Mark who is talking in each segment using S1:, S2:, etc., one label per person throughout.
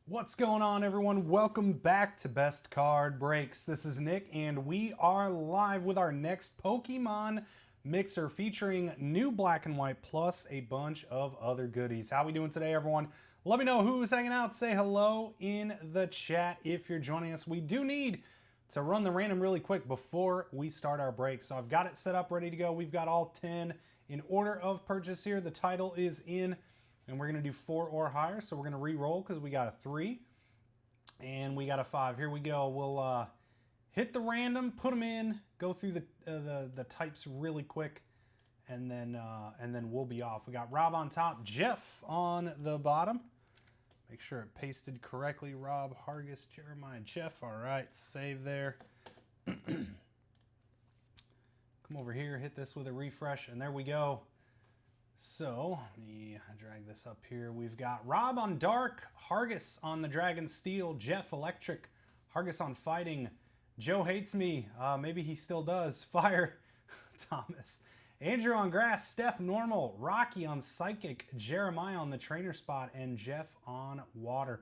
S1: What's going on, everyone? Welcome back to Best Card Breaks. This is Nick, and we are live with our next Pokemon mixer featuring new black and white plus a bunch of other goodies. How we doing today, everyone? Let me know who's hanging out. Say hello in the chat if you're joining us. We do need to run the random really quick before we start our break. So I've got it set up, ready to go. We've got all 10 in order of purchase here. The title is in. And we're going to do 4 or higher, so we're going to re-roll because we got a 3 and we got a 5. Here we go. We'll hit the random, put them in, go through the types really quick, and then we'll be off. We got Rob on top, Jeff on the bottom. Make sure it pasted correctly. Rob, Hargis, Jeremiah, Jeff. All right, save there. Come over here, hit this with a refresh, and there we go. So, let me drag this up here. We've got Rob on Dark, Hargis on the Dragon Steel, Jeff Electric, Hargis on Fighting, Joe Hates Me, maybe he still does, Fire, Thomas, Andrew on Grass, Steph Normal, Rocky on Psychic, Jeremiah on the Trainer Spot, and Jeff on Water.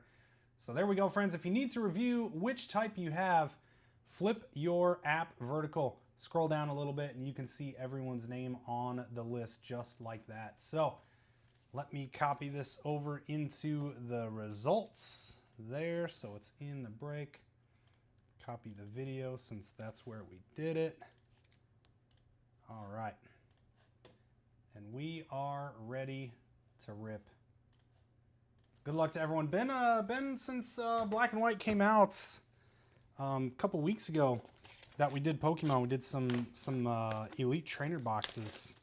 S1: So there we go, friends. If you need to review which type you have, flip your app vertical. Scroll down a little bit and you can see everyone's name on the list just like that. So let me copy this over into the results there so it's in the break. Copy the video since that's where we did it. All right. And we are ready to rip. Good luck to everyone. Been since Black and White came out a couple weeks ago that we did Pokemon. We did some Elite Trainer boxes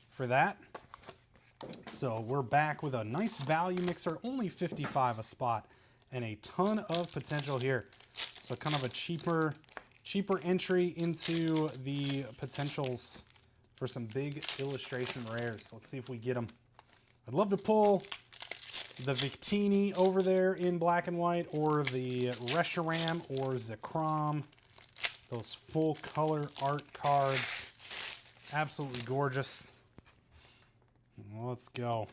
S1: for that. So we're back with a nice value mixer, only 55 a spot, and a ton of potential here. So kind of a cheaper entry into the potentials for some big illustration rares. Let's see if we get them. I'd love to pull the Victini over there in black and white, or the Reshiram or Zekrom. Those full color art cards. Absolutely gorgeous. Let's go.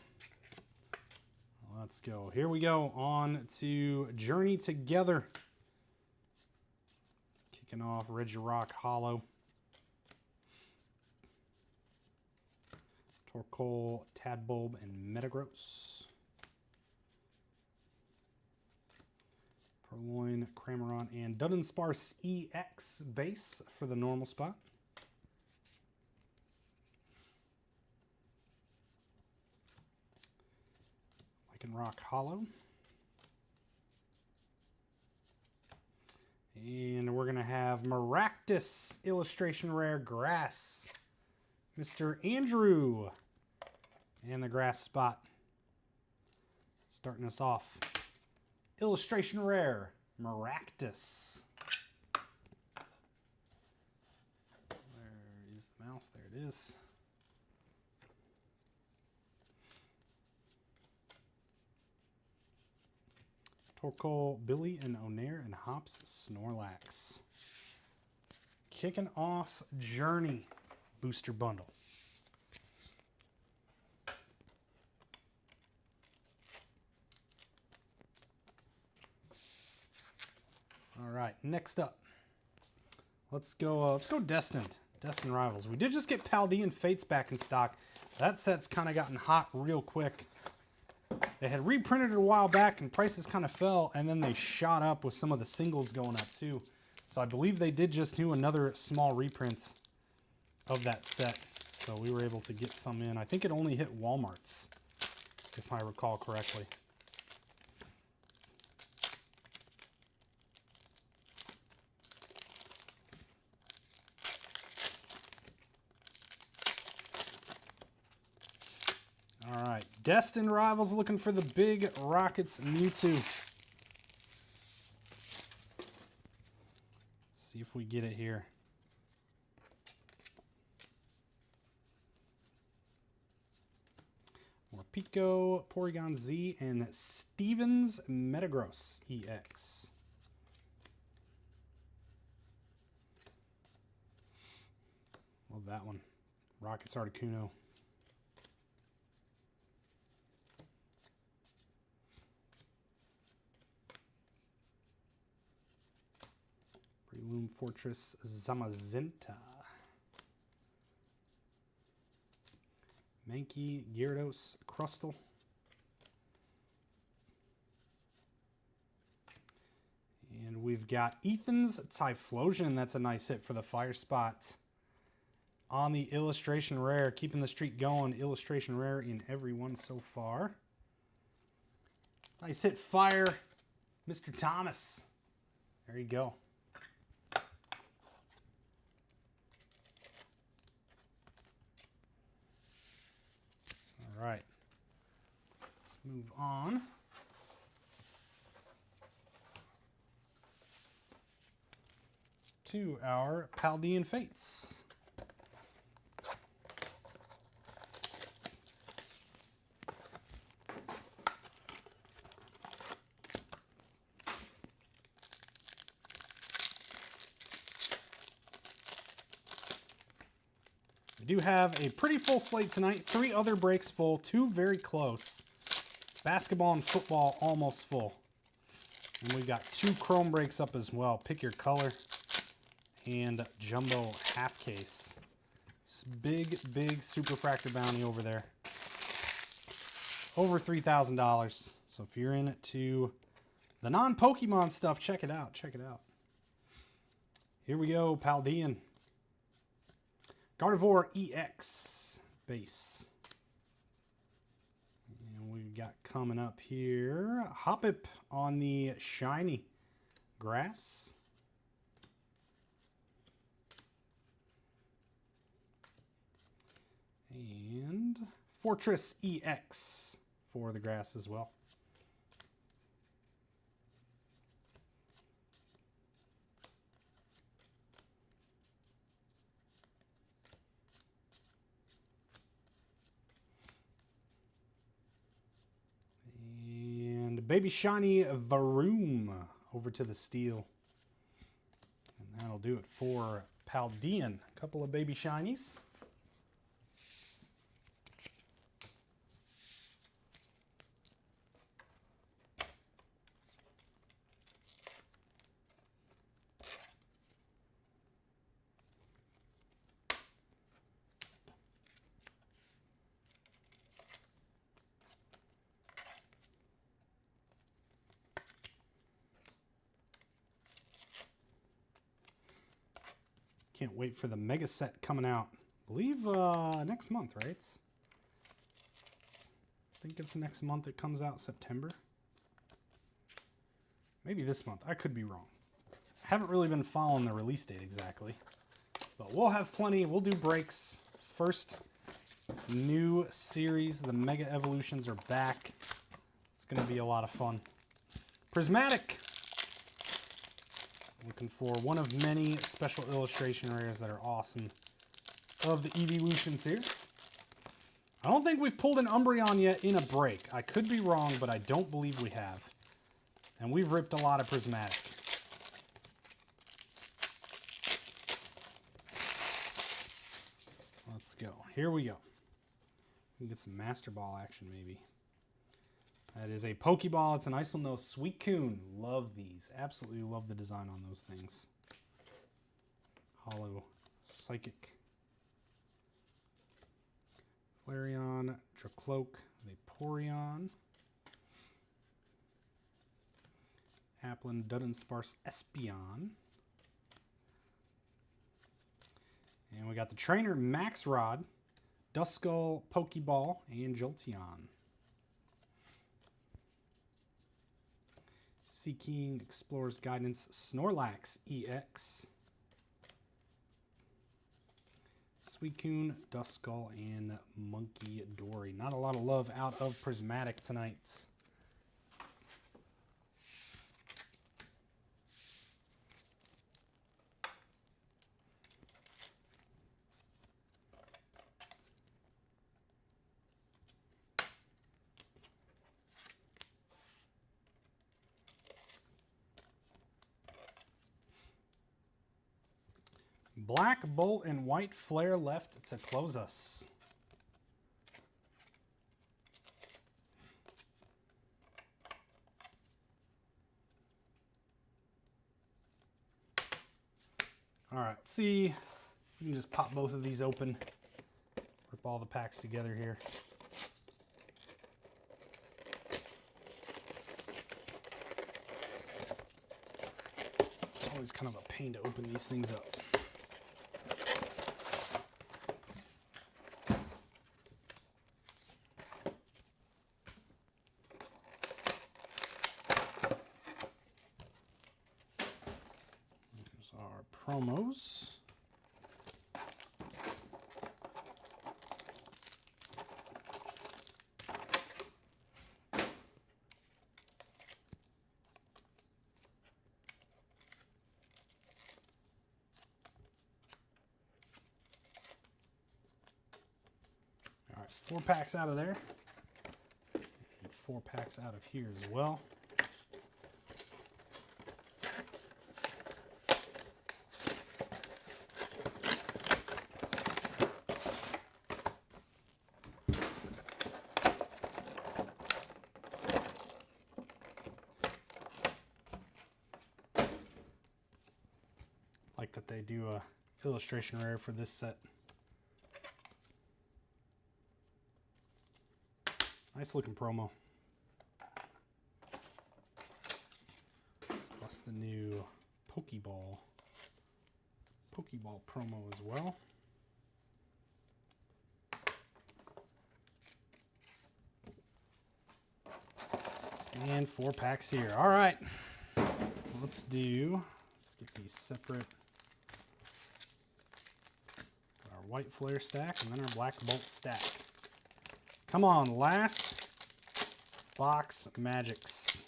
S1: Let's go. Here we go on to Journey Together. Kicking off Regirock Hollow. Torkoal, Tadbulb, and Metagross. Purloin, Cramorant, and Dunsparce EX base for the normal spot. Lycanroc Hollow. And we're going to have Maractus illustration rare grass. Mr. Andrew. And the grass spot. Starting us off. Illustration rare, Maractus. Where is the mouse? There it is. Torkoal, Billy, and Onair, and Hops, Snorlax. Kicking off Journey Booster Bundle. All right, next up, let's go Destined Rivals. We did just get Paldean Fates back in stock. That set's kind of gotten hot real quick. They had reprinted it a while back and prices kind of fell, and then they shot up with some of the singles going up too. So I believe they did just do another small reprint of that set. So we were able to get some in. I think it only hit Walmart's, if I recall correctly. All right, Destined Rivals looking for the big Rockets Mewtwo. See if we get it here. More Pico, Porygon Z, and Stevens Metagross EX. Love that one. Rockets Articuno. Fortress Zamazenta. Mankey, Gyarados, Crustle. And we've got Ethan's Typhlosion. That's a nice hit for the Fire Spot. On the Illustration Rare, keeping the streak going. Illustration Rare in every one so far. Nice hit, Fire, Mr. Thomas. There you go. All right. Let's move on. To our Paldean Fates. We do have a pretty full slate tonight. 3 other breaks full, 2 very close. Basketball and football almost full. And we've got 2 chrome breaks up as well. Pick your color. And jumbo half case. This big Superfractor bounty over there. Over $3,000. So if you're into the non-Pokemon stuff, check it out. Check it out. Here we go, Paldean. Gardevoir EX base. And we've got coming up here Hoppip on the shiny grass. And Fortress EX for the grass as well. And Baby Shiny Varoom over to the steel. And that'll do it for Paldean. A couple of Baby Shinies. Can't wait for the mega set coming out. I believe next month, right? I think it's next month it comes out, September. Maybe this month. I could be wrong. Haven't really been following the release date exactly. But we'll have plenty. We'll do breaks. First new series. The Mega Evolutions are back. It's going to be a lot of fun. Prismatic. Looking for one of many special illustration rares that are awesome of the Evolutions here. I don't think we've pulled an Umbreon yet in a break. I could be wrong, but I don't believe we have. And we've ripped a lot of Prismatic. Let's go. Here we go. We can get some Master Ball action maybe. That is a Pokeball. It's a nice one though. Suicune. Love these. Absolutely love the design on those things. Hollow Psychic. Flareon. Dracloak. Vaporeon. Applin. Dudunsparce. Espeon. And we got the trainer Max Rod. Duskull. Pokeball. And Jolteon. Seeking Explorer's Guidance, Snorlax EX, Suicune, Duskull, and Monkey Dory. Not a lot of love out of Prismatic tonight. Black Bolt and White Flare left to close us. All right, see, you can just pop both of these open, rip all the packs together here. It's always kind of a pain to open these things up. There's our promos. All right, 4 packs out of there, and 4 packs out of here as well. Like that they do a illustration rare for this set. Nice looking promo. Plus the new Pokeball promo as well. And 4 packs here. All right, let's get these separate. Our white flare stack and then our black bolt stack. Come on, last box Magics.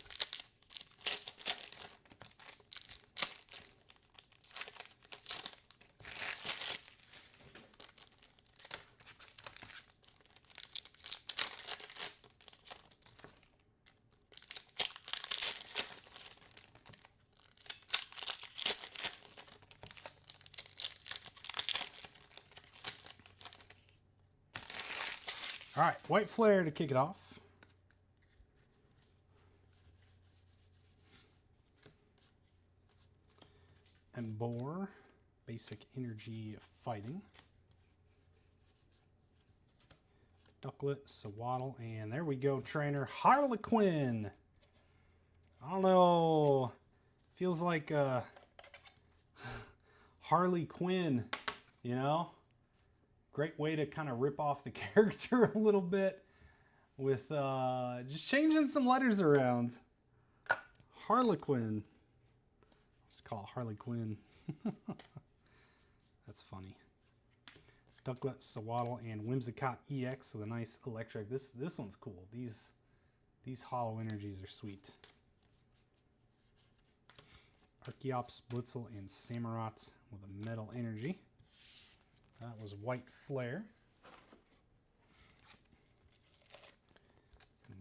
S1: All right, white flare to kick it off. Emboar, basic energy fighting. Ducklet, Sawaddle, and there we go, trainer. Harlequin. I don't know. Feels like Harley Quinn, you know? Great way to kind of rip off the character a little bit with just changing some letters around. Harlequin. Just call it Harley Quinn. That's funny. Ducklet, Sawaddle, and Whimsicott EX with a nice electric. This one's cool. These hollow energies are sweet. Archeops, Blitzel, and Samurott with a metal energy. That was white flare.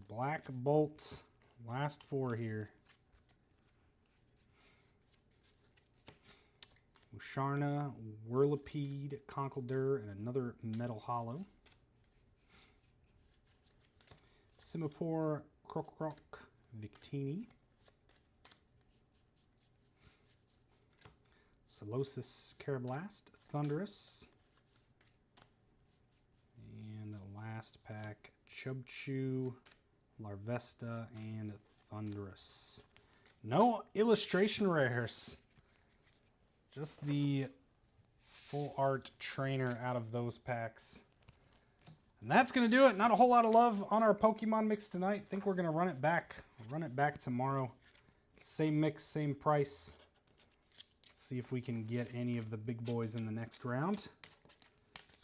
S1: Black bolt. Last 4 here. Musharna, Whirlipede, Conkeldurr, and another metal hollow. Simipour, Krokorok, Victini. Solosis, Carablast, Thundurus. And last pack, Chubchoo, Larvesta, and Thundurus. No illustration rares. Just the full art trainer out of those packs. And that's going to do it. Not a whole lot of love on our Pokemon mix tonight. I think we're going to run it back. Run it back tomorrow. Same mix, same price. See if we can get any of the big boys in the next round.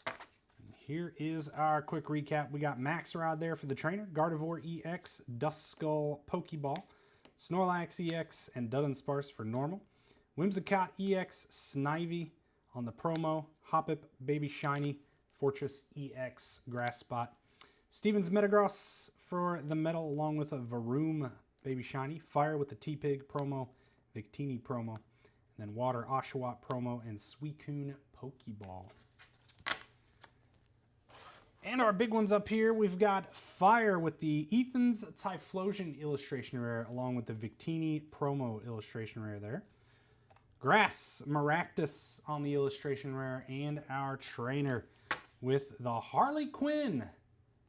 S1: And here is our quick recap. We got Maxrod there for the trainer. Gardevoir EX, Duskull Pokeball, Snorlax EX, and Dudunsparce for normal. Whimsicott EX, Snivy on the promo. Hoppip, Baby Shiny, Fortress EX, Grass Spot. Stevens Metagross for the metal along with a Varoom Baby Shiny. Fire with the T-Pig promo, Victini promo. And then Water Oshawott promo and Suicune Pokeball. And our big ones up here, we've got Fire with the Ethan's Typhlosion illustration rare along with the Victini promo illustration rare there. Grass Maractus on the illustration rare, and our trainer with the Harley Quinn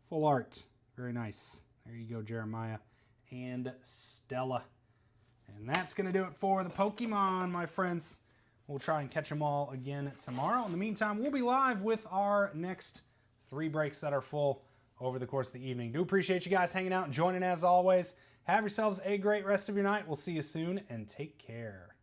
S1: full art. Very nice. There you go, Jeremiah and Stella. And that's going to do it for the Pokemon, my friends. We'll try and catch them all again tomorrow. In the meantime, we'll be live with our next 3 breaks that are full over the course of the evening. Do appreciate you guys hanging out and joining as always. Have yourselves a great rest of your night. We'll see you soon, and take care.